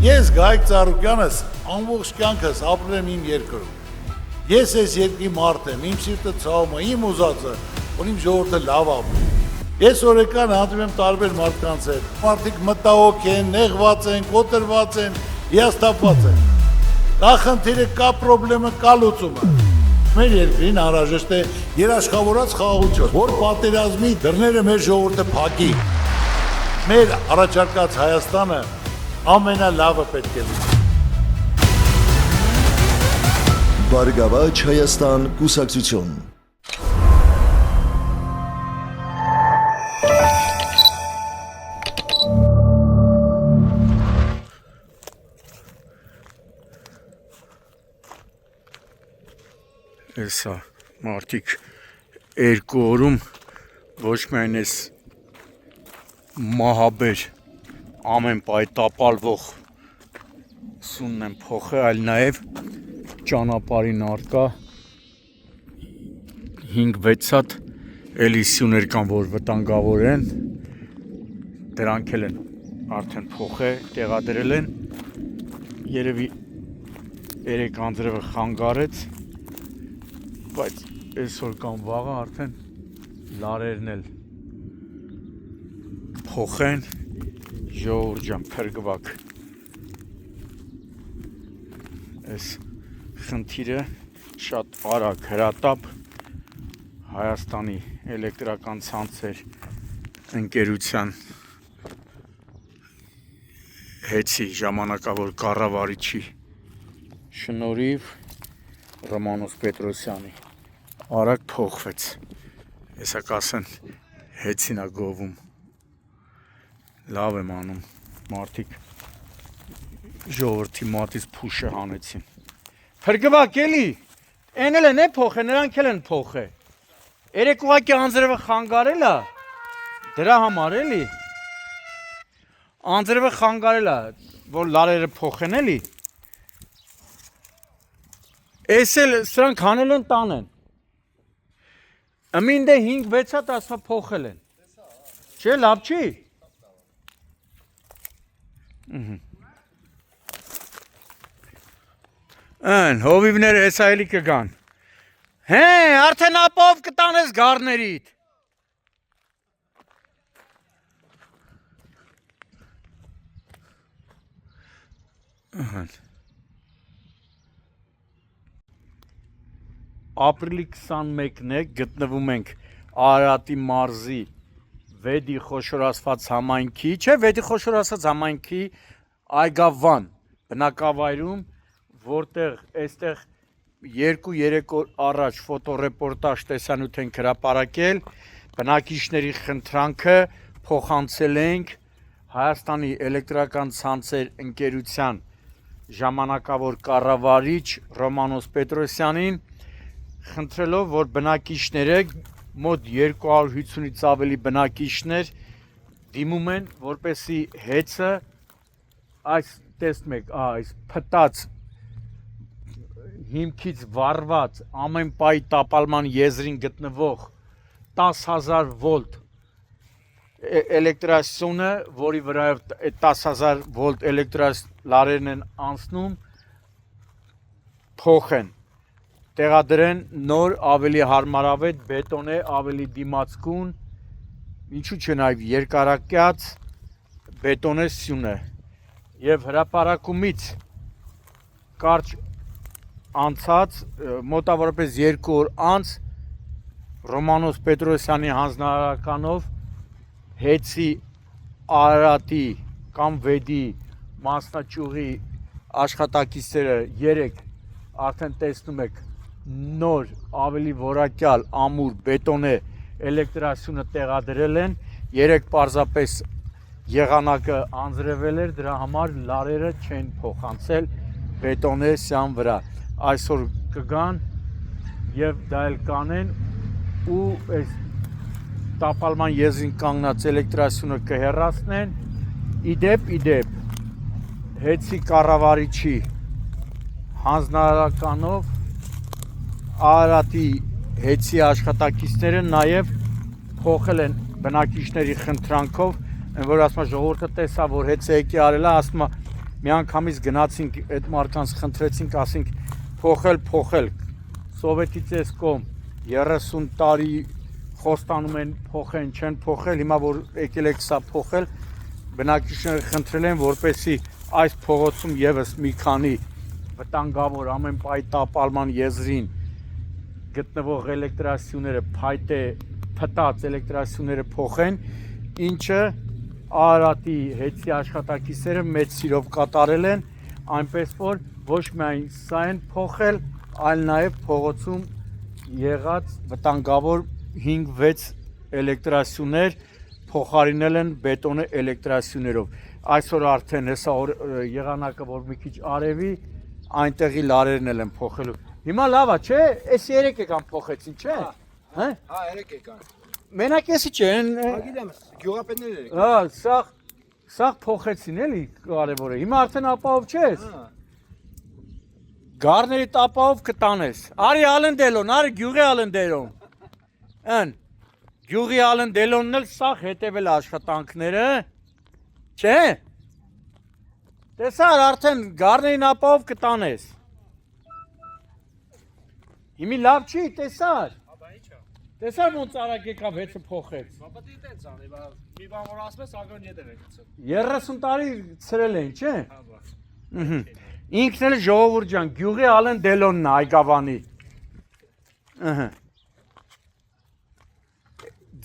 Ես Գայք Ծառուկյանս ամբողջ կյանքս ապրել եմ իմ երկրում։ Ես այս երկրի մարդ եմ, իմ սիրտը ցավում է, իմ ուզածը, որ իմ ժողովուրդը լավ ապրի։ Ես օրական հանդիպում եմ տարբեր մարդկանց հետ։ Մարդիկ մտահոգ են, նեղված են, կոտրված են, հիասթափված են։ Կա խնդիրը, կա պրոբլեմը, կա լուծումը։ Մեր երկրին անհրաժեշտ է երաշխավորած խաղաղություն, որ պատերազմի դռները մեր ժողովուրդը փակի։ Մեր առաջարկած Հայաստանը ամենալավը պետք է լինի։ Բարգավաճ Հայաստան կուսակցություն։ Էսա մարդիկ երկու օրում ոչ միայն ես մահաբեր ամեն պահի տապալվող սունն եմ փոխել, այլ նաև ճանապարհին արկա 5-6 հատ էլի սյուներ կան, որ վտանգավոր են, դրանք էլ են արդեն փոխել, տեղադրել են, երևի 3 անձրևը խանգարեց, բայց այսօր կամ վաղը արդեն լարերն էլ փոխեն, ժողովուրդ ջան, փրկվակ։ Այս խնդիրը շատ արագ հրատապ Հայաստանի էլեկտրական ցանցեր ընկերության հեծի ժամանակավոր կառավարիչի շնորհիվ Ռոմանոս Պետրոսյանի արագ փոխվեց, հեսա կասեն հեծին է գովում, լավ եմ անում, մարդիկ ժողովրդի մատից փուշը հանեցին, փրկվակ էլի, են էլ են փոխե, նրանք էլ են փոխե, երեք ուղակի անձրևը խանգարել է, դրա համար էլի, անձրևը խանգարել է, որ լարերը փոխեն էլի, Ես էլ սրանք հանել են տանեն, ըմին դե 5-6 հատ ասվա փոխել են, չէ լավ չի, են հովիվները հեսա էլի կգան, արդեն ապով կտանես գարներիդ, ապրիլի 21-ն է, գտնվում ենք Արարատի մարզի Վեդի խոշորացված համայնքի, չէ, Վեդի խոշորացված համայնքի Այգավան բնակավայրում, որտեղ այստեղ 2-3 օր առաջ ֆոտոռեպորտաժ տեսանյութ ենք հրապարակել, բնակիչների խնդրանքը փոխանցել ենք Հայաստանի էլեկտրական ցանցեր ընկերության ժամանակավոր կառավարիչ Ռոմանոս Պետրոսյանին, խնդրելով, որ բնակիչները մոտ 250-ից ավելի բնակիչներ դիմում են, որպեսզի հեծը այս տեսնում եք, այս փտած հիմքից վառված ամեն պահի տապալման եզրին գտնվող 10,000 վոլտ էլեկտրասյունը, որի վրայով 10,000 վոլտ էլեկտրալարերն են անցնում, փոխեն, տեղադրեն նոր ավելի հարմարավետ բետոնե, ավելի դիմացկուն, ինչու՞ չէ նաև երկարակյաց բետոնե սյունը եւ հրապարակումից կարճ անցած մոտավորապես 2 օր անց Ռոմանոս Պետրոսյանի հանձնարարականով հեծի Արարատի կամ Վեդի մասնաճյուղի աշխատակիցները 3 արդեն տեսնում եք նոր ավելի որակյալ ամուր բետոնե էլեկտրասյունը տեղադրել են, 3 պարզապես եղանակը անձրևել էր, դրա համար լարերը չեն փոխանցել բետոնե սյան վրա, այսօր կգան եւ դա էլ կանեն ու այս տապալման եզրին կանգնած էլեկտրասյունը կհեռացնեն, իդեպ հեծի կառավարիչի հանձնարարականով Արարատի հեծի աշխատակիցները նաև փոխել են բնակիչների խնդրանքով, որ ասում է ժողովուրդը տեսա, որ հեծը եկի արել է, ասում է մի անգամից գնացինք այդ մարկանց խնդրեցինք, ասենք փոխել սովետից էս կողմ 30 տարի խոստանում են փոխեն, չեն փոխել, հիմա որ եկել եք սա փոխել, բնակիչները խնդրել են, որպեսզի այս փողոցում եւս մի քանի վտանգավոր ամեն պահի տապալման եզրին գտնվող էլեկտրասյուները փայտե փտած էլեկտրասյուները փոխեն, ինչը Արարատի հետի աշխատակիցները մեծ սիրով կատարել են, այնպես որ ոչ միայն սա են փոխել, այլ նաև փողոցում եղած վտանգավոր 5-6 էլեկտրասյուներ փոխարինել են բետոնե էլեկտրասյուներով։ Այսօր արդեն հեսա եղանակը որ մի քիչ արևի, այնտեղի լարերն են փոխելու։ Հիմա լավ է, չէ՞, այս 3 եկան փոխեցին, չէ՞։ Հա։ Հա, 3 եկան։ Մենակ էսի չեն։ Գիտեմ, գյուղապետներ եկան։ Հա, սա փոխեցին էլի կարևորը։ Հիմա արդեն ապահով չես։ Հա։ Գառների տապահով կտանես։ Արի ալնդելոն, արի գյուղի ալնդելոն։ Ան գյուղի ալնդելոնն էլ սա հետևել աշխատանքները։ Չէ՞։ Տեսար արդեն գառներին ապահով կտանես։ Հիմի լավ չի, տեսար։ Տեսար ոնց արագ եկավ հեծը փոխեց։ Բաբա դե տենց անի, մի բան որ ասես, ագոն յետեր է գցել։ 30 տարի ցրել են, չէ՞։ Հա, բա։ Ինքն էլ ժողովուրդ ջան, գյուղի ալնդելոնն է Այգավանի։ Ահա։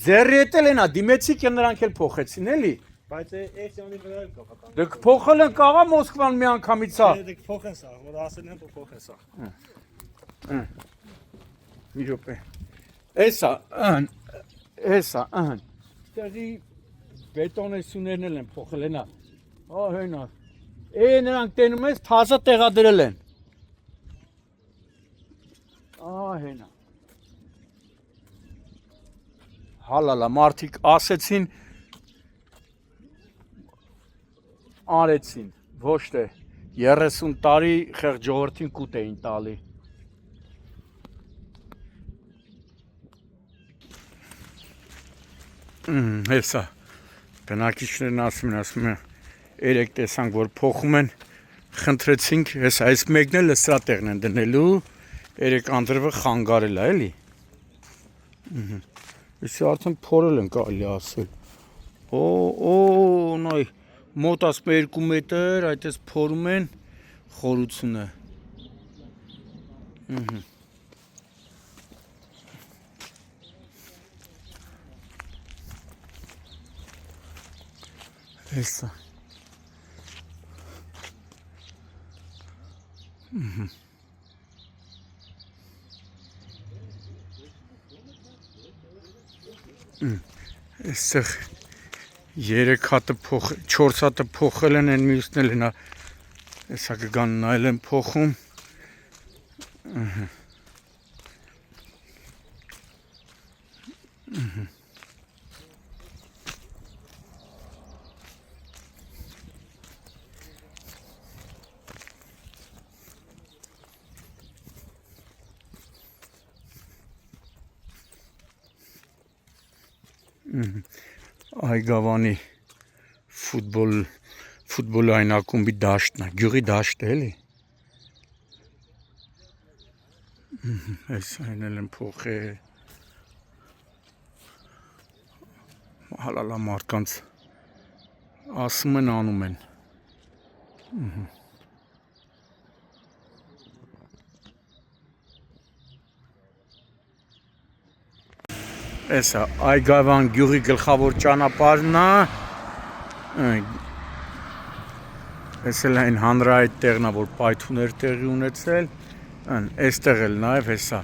Ձեռի հետ էլ ենա, դիմեցիք են նրանք էլ փոխեցին էլի։ Բայց այս յանի վրա էլ կապական։ Դուք փոխել են կաղա Մոսկվան մի անգամից հա։ Դեք փոխեն սա, որ ասել են փոխեն սա։ Մի րոպե։ Էսա, ըհն։ Տեղի բետոնեսյուներն էլ են փոխել ենա։ Ահա հենա։ Նրանք տենում ես թազա տեղադրել են։ Ահա հենա։ Հալալա մարդիկ ասեցին արեցին, ոչ թե 30 տարի խեղճ ժողովրդին կուտ էին տալի։ Հեսա բնակիչներն ասում են 3 տեսանք որ փոխում են, խնդրեցինք, հեսա այս մեկն էլ սրա տեղն են դնելու, 3 անձրևը խանգարել է, էլի։ Իսկ արդեն փորել են կարելի ասել։ Նայ մոտ ասում 2 մետր, այդպես փորում են խորությունը։ Հեսա։ Այստեղ 3 հատը 4 հատը փոխել են, այն մյուսն էլ հենա հեսա կգան նայել են փոխում։ Այգավանի ֆուտբոլային ակումբի դաշտն է, գյուղի դաշտ է էլի։ Այս այն էլ են փոխել։ Հալալա մարդկանց ասում են անում են։ Էսա Այգավան գյուղի գլխավոր ճանապարհն է։ Էս էլ այն հանրայինի տեղն է, որ պայթուններ տեղի ունեցել։ Այստեղ էլ նաև հեսա։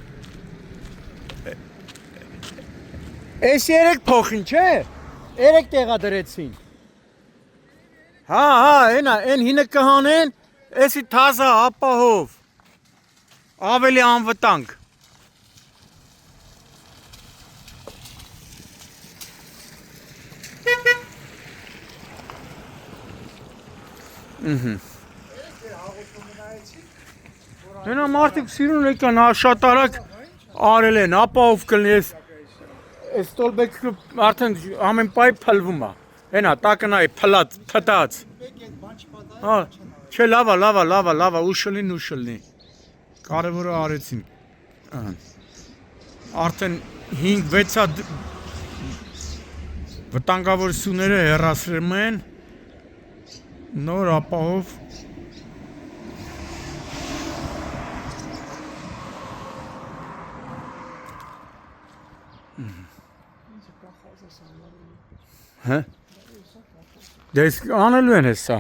Էս 3 փոխին, չէ՞։ 3 տեղադրեցին։ Հա, այնա, այն հինը կհանեն, էսի թազա ապահով։ Ավելի անվտանգ։ Հենա մարդիկ սիրուն եկան, շատ արագ արել են, ապահով կլնի, այս ստոլբեքը արդեն ամեն պայ փլվում է, հենա տակնայի փտած, Չէ, լավա, ուշլնի։ Կարևորը արեցին։ Արդեն 5-6-ա վտանգավոր սյուները հեռացրում են նոր ապահով Հա դες անելու են հեսա